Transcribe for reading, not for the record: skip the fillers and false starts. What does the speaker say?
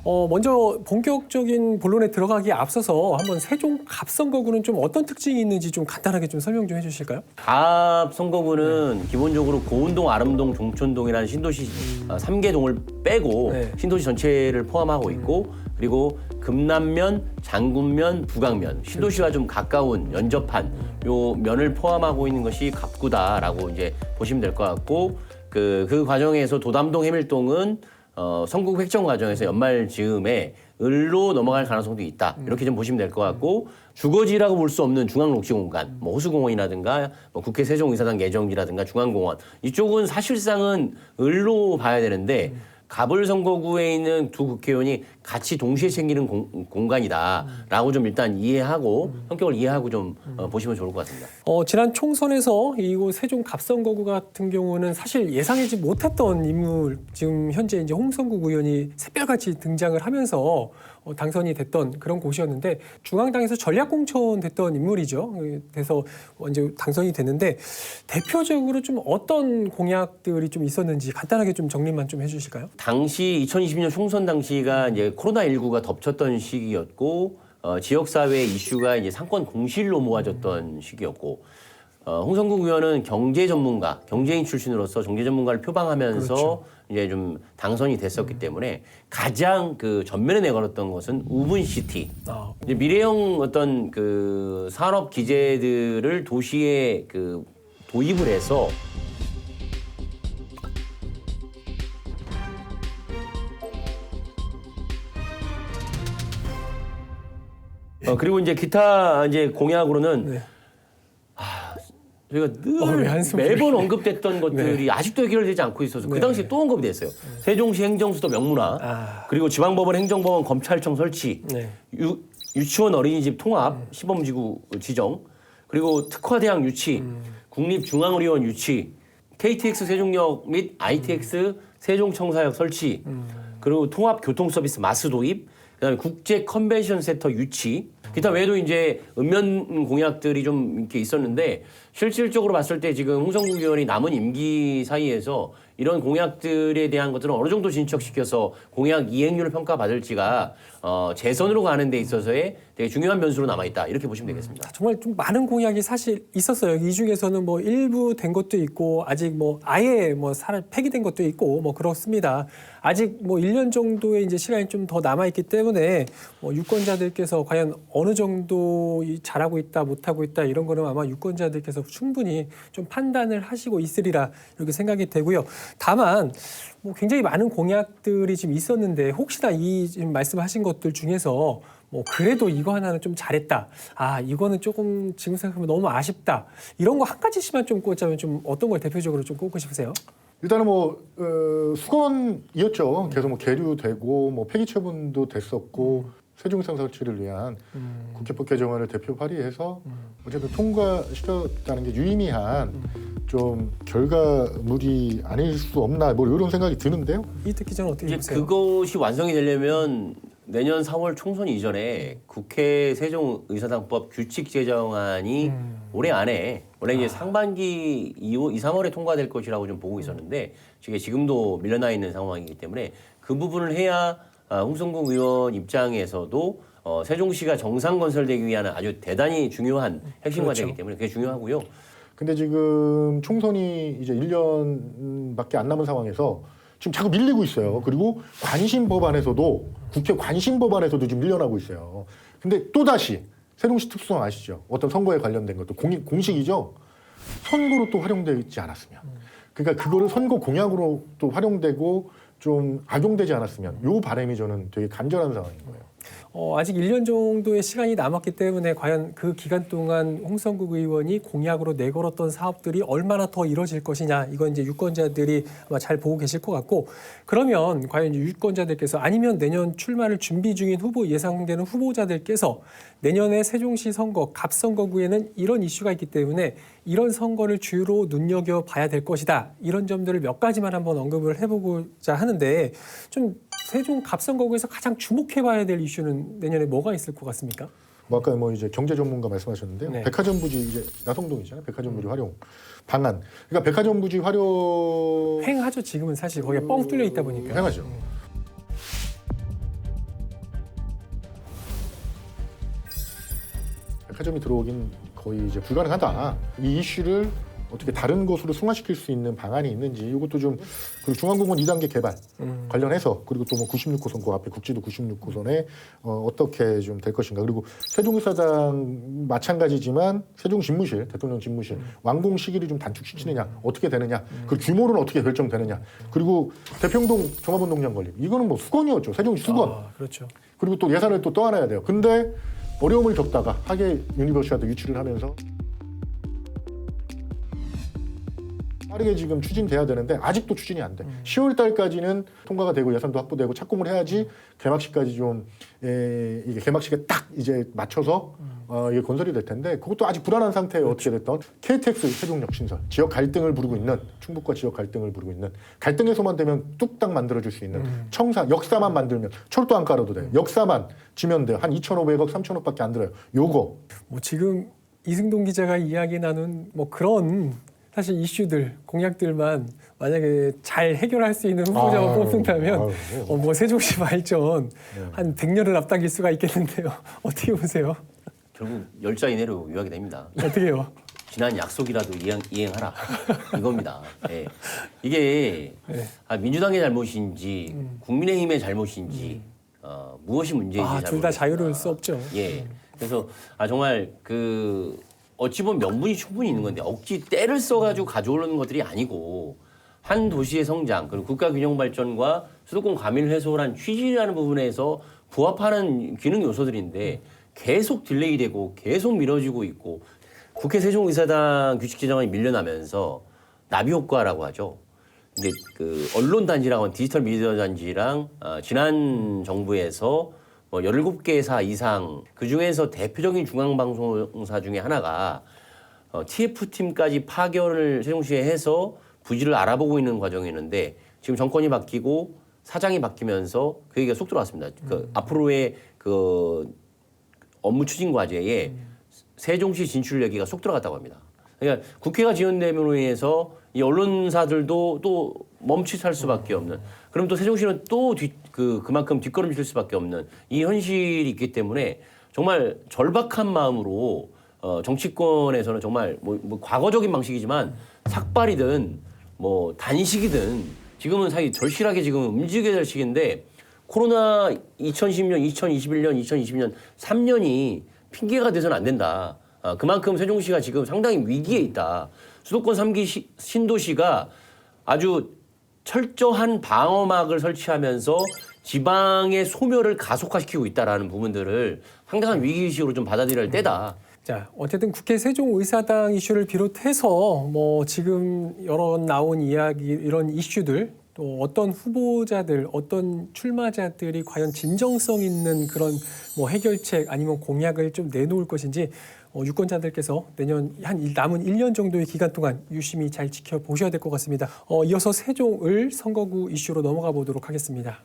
먼저 본격적인 본론에 들어가기에 앞서서 한번 세종 갑선거구는 좀 어떤 특징이 있는지 좀 간단하게 좀 설명 좀 해주실까요? 갑선거구는 기본적으로 고운동, 아름동, 종촌동이라는 신도시 3개 동을 빼고 신도시 전체를 포함하고 있고 그리고 금남면, 장군면, 부강면, 신도시와 좀 가까운 연접한 요 면을 포함하고 있는 것이 갑구다라고 이제 보시면 될 것 같고 그 과정에서 도담동, 해밀동은 선국 획정 과정에서 연말 즈음에 을로 넘어갈 가능성도 있다. 이렇게 좀 보시면 될 것 같고 주거지라고 볼 수 없는 중앙녹지공간, 뭐 호수공원이라든가 뭐 국회 세종의사당 예정지라든가 중앙공원 이쪽은 사실상은 을로 봐야 되는데 갑을 선거구에 있는 두 국회의원이 같이 동시에 챙기는 공간이다라고 좀 일단 이해하고 성격을 이해하고 좀 보시면 좋을 것 같습니다. 지난 총선에서 이곳 세종 갑선거구 같은 경우는 사실 예상하지 못했던 인물, 지금 현재 이제 홍성국 의원이 새별같이 등장을 하면서 당선이 됐던 그런 곳이었는데 중앙당에서 전략공천 됐던 인물이죠. 그래서 먼저 당선이 됐는데 대표적으로 좀 어떤 공약들이 좀 있었는지 간단하게 좀 정리만 좀 해주실까요? 당시 2020년 총선 당시가 이제 코로나19가 덮쳤던 시기였고 지역사회 이슈가 이제 상권 공실로 모아졌던 시기였고 홍성국 의원은 경제 전문가, 경제인 출신으로서 경제 전문가를 표방하면서 그렇죠. 이제 좀 당선이 됐었기 때문에 가장 그 전면에 내걸었던 것은 우분시티. 이제 미래형 어떤 그 산업 기재들을 도시에 그 도입을 해서 그리고 이제 기타 이제 공약으로는 저희가 늘 매번 언급됐던 것들이 아직도 해결되지 않고 있어서 그 당시에 또 언급이 됐어요. 세종시 행정수도 명문화, 그리고 지방법원, 행정법원, 검찰청 설치, 유치원 어린이집 통합, 시범지구 지정, 그리고 특화대학 유치, 국립중앙의료원 유치, KTX 세종역 및 ITX 세종청사역 설치, 그리고 통합교통서비스 마스 도입, 그다음에 국제 컨벤션 센터 유치, 기타 외에도 이제 읍면 공약들이 좀 이렇게 있었는데 실질적으로 봤을 때 지금 홍성국 의원이 남은 임기 사이에서 이런 공약들에 대한 것들은 어느 정도 진척시켜서 공약 이행률을 평가받을지가 재선으로 가는 데 있어서의 되게 중요한 변수로 남아있다. 이렇게 보시면 되겠습니다. 정말 좀 많은 공약이 사실 있었어요. 이 중에서는 뭐 일부 된 것도 있고 아직 뭐 아예 뭐 폐기된 것도 있고 뭐 그렇습니다. 아직 뭐 1년 정도의 이제 시간이 좀 더 남아있기 때문에 뭐 유권자들께서 과연 어느 정도 잘하고 있다 못하고 있다 이런 거는 아마 유권자들께서 충분히 좀 판단을 하시고 있으리라 이렇게 생각이 되고요. 다만 뭐 굉장히 많은 공약들이 지금 있었는데 혹시나 이 지금 말씀하신 것들 중에서 뭐 그래도 이거 하나는 좀 잘했다. 이거는 조금 지금 생각하면 너무 아쉽다. 이런 거 한 가지씩만 좀 꼽자면 좀 어떤 걸 대표적으로 좀 꼽고 싶으세요? 일단은 뭐 수건이었죠. 계속 뭐 계류되고 뭐 폐기 처분도 됐었고 세종성 설치를 위한 국회법 개정안을 대표 발의해서 어쨌든 통과시켰다는 게 유의미한 좀 결과물이 아닐 수 없나 뭐 이런 생각이 드는데요. 이특 기자는 어떻게 보세요? 그것이 완성이 되려면 내년 4월 총선 이전에 국회 세종의사당법 규칙 제정안이 올해 안에 원래 이제 상반기 2, 3월에 통과될 것이라고 좀 보고 있었는데 지금도 밀려나 있는 상황이기 때문에 그 부분을 해야 홍성국 의원 입장에서도 세종시가 정상 건설되기 위한 아주 대단히 중요한 핵심 과제이기 때문에 그게 중요하고요. 근데 지금 총선이 이제 1년밖에 안 남은 상황에서 지금 자꾸 밀리고 있어요. 그리고 관심 법안에서도 국회 관심 법안에서도 지금 밀려나고 있어요. 근데 또다시 세종시 특수성 아시죠? 어떤 선거에 관련된 것도 공식이죠. 선거로 또 활용되지 않았으면. 그러니까 그거를 선거 공약으로 또 활용되고 좀 악용되지 않았으면 요 바람이 저는 되게 간절한 상황인 거예요. 아직 1년 정도의 시간이 남았기 때문에 과연 그 기간 동안 홍성국 의원이 공약으로 내걸었던 사업들이 얼마나 더 이뤄질 것이냐 이건 이제 유권자들이 아마 잘 보고 계실 것 같고 그러면 과연 유권자들께서 아니면 내년 출마를 준비 중인 예상되는 후보자들께서 내년에 세종시 선거 갑선거구에는 이런 이슈가 있기 때문에 이런 선거를 주로 눈여겨봐야 될 것이다 이런 점들을 몇 가지만 한번 언급을 해보고자 하는데 좀 세종 갑선거구에서 가장 주목해봐야 될 이슈는 내년에 뭐가 있을 것 같습니까? 뭐 아까 뭐 이제 경제 전문가 말씀하셨는데요. 네. 백화점 부지 이제 야성동이잖아요. 백화점 부지 활용 방안. 그러니까 백화점 부지 활용 횡하죠. 지금은 사실 거기에 뻥 뚫려 있다 보니까. 횡하죠. 백화점이 들어오긴 거의 이제 불가능하다. 이 이슈를 어떻게 다른 곳으로 승화시킬 수 있는 방안이 있는지 이것도 좀 그리고 중앙공원 2단계 개발 관련해서 그리고 또 뭐 96호선 그 앞에 국지도 96호선에 어떻게 좀 될 것인가 그리고 세종의사당 마찬가지지만 세종집무실 대통령 집무실 완공 시기를 좀 단축시키느냐 어떻게 되느냐 그 규모는 어떻게 결정되느냐 그리고 대평동 종합운동장 건립 이거는 뭐 수건이었죠 세종시 수건 그렇죠. 그리고 또 예산을 또 떠안아야 돼요. 근데 어려움을 겪다가 하계 유니버시아드 유치를 하면서 빠르게 지금 추진돼야 되는데 아직도 추진이 안 돼. 10월 달까지는 통과가 되고 예산도 확보되고 착공을 해야지 개막식까지 좀 이게 개막식에 딱 이제 맞춰서 이게 건설이 될 텐데 그것도 아직 불안한 상태에 어떻게 됐던 KTX 세종역 신설 지역 갈등을 부르고 있는 충북과 지역 갈등을 부르고 있는 갈등 해소만 되면 뚝딱 만들어줄 수 있는 청사 역사만 만들면 철도 안 깔아도 돼요. 역사만 지면 돼요. 한 2,500억 3,000억밖에 안 들어요. 요거 뭐 지금 이승동 기자가 이야기 나눈 뭐 그런 사실 이슈들, 공약들만 만약에 잘 해결할 수 있는 후보자만 뽑는다면 뭐 세종시 발전 한 100년을 앞당길 수가 있겠는데요. 어떻게 보세요? 결국 열자 이내로 요약이 됩니다. 어떻게 해요? 지난 약속이라도 이행하라 이겁니다. 예. 이게 민주당의 잘못인지 국민의힘의 잘못인지 무엇이 문제인지 잘 둘 다 모르겠습니다. 자유로울 수 없죠. 예. 그래서 정말 그 어찌 보면 명분이 충분히 있는 건데 억지 때를 써가지고 가져오는 것들이 아니고 한 도시의 성장 그리고 국가 균형 발전과 수도권 과밀 해소라는 취지라는 부분에서 부합하는 기능 요소들인데 계속 딜레이되고 계속 미뤄지고 있고 국회 세종의사당 규칙 제정안이 밀려나면서 나비 효과라고 하죠. 근데 그 언론 단지라고 하는 디지털 미디어 단지랑 지난 정부에서 뭐 17개사 이상 그중에서 대표적인 중앙방송사 중에 하나가 TF팀까지 파견을 세종시에 해서 부지를 알아보고 있는 과정이었는데 지금 정권이 바뀌고 사장이 바뀌면서 그 얘기가 쏙 들어왔습니다. 그 앞으로의 그 업무 추진 과제에 세종시 진출 얘기가 쏙 들어갔다고 합니다. 그러니까 국회가 지원됨으로 인해서 이 언론사들도 또 멈칫할 수밖에 없는. 그럼 또 세종시는 또 그만큼 뒷걸음질 수밖에 없는 이 현실이 있기 때문에 정말 절박한 마음으로 정치권에서는 정말 뭐 과거적인 방식이지만 삭발이든 뭐 단식이든 지금은 사실 절실하게 지금 움직여야 될 시기인데 코로나 2010년, 2021년, 2020년 3년이 핑계가 돼서는 안 된다. 그만큼 세종시가 지금 상당히 위기에 있다. 수도권 3기 신도시가 아주 철저한 방어막을 설치하면서 지방의 소멸을 가속화시키고 있다라는 부분들을 상당한 위기의식으로 좀 받아들여야 할 때다. 자, 어쨌든 국회 세종의사당 이슈를 비롯해서 뭐 지금 여러 나온 이야기 이런 이슈들 또 어떤 후보자들, 어떤 출마자들이 과연 진정성 있는 그런 뭐 해결책 아니면 공약을 좀 내놓을 것인지 유권자들께서 내년 남은 1년 정도의 기간 동안 유심히 잘 지켜보셔야 될 것 같습니다. 이어서 세종을 선거구 이슈로 넘어가 보도록 하겠습니다.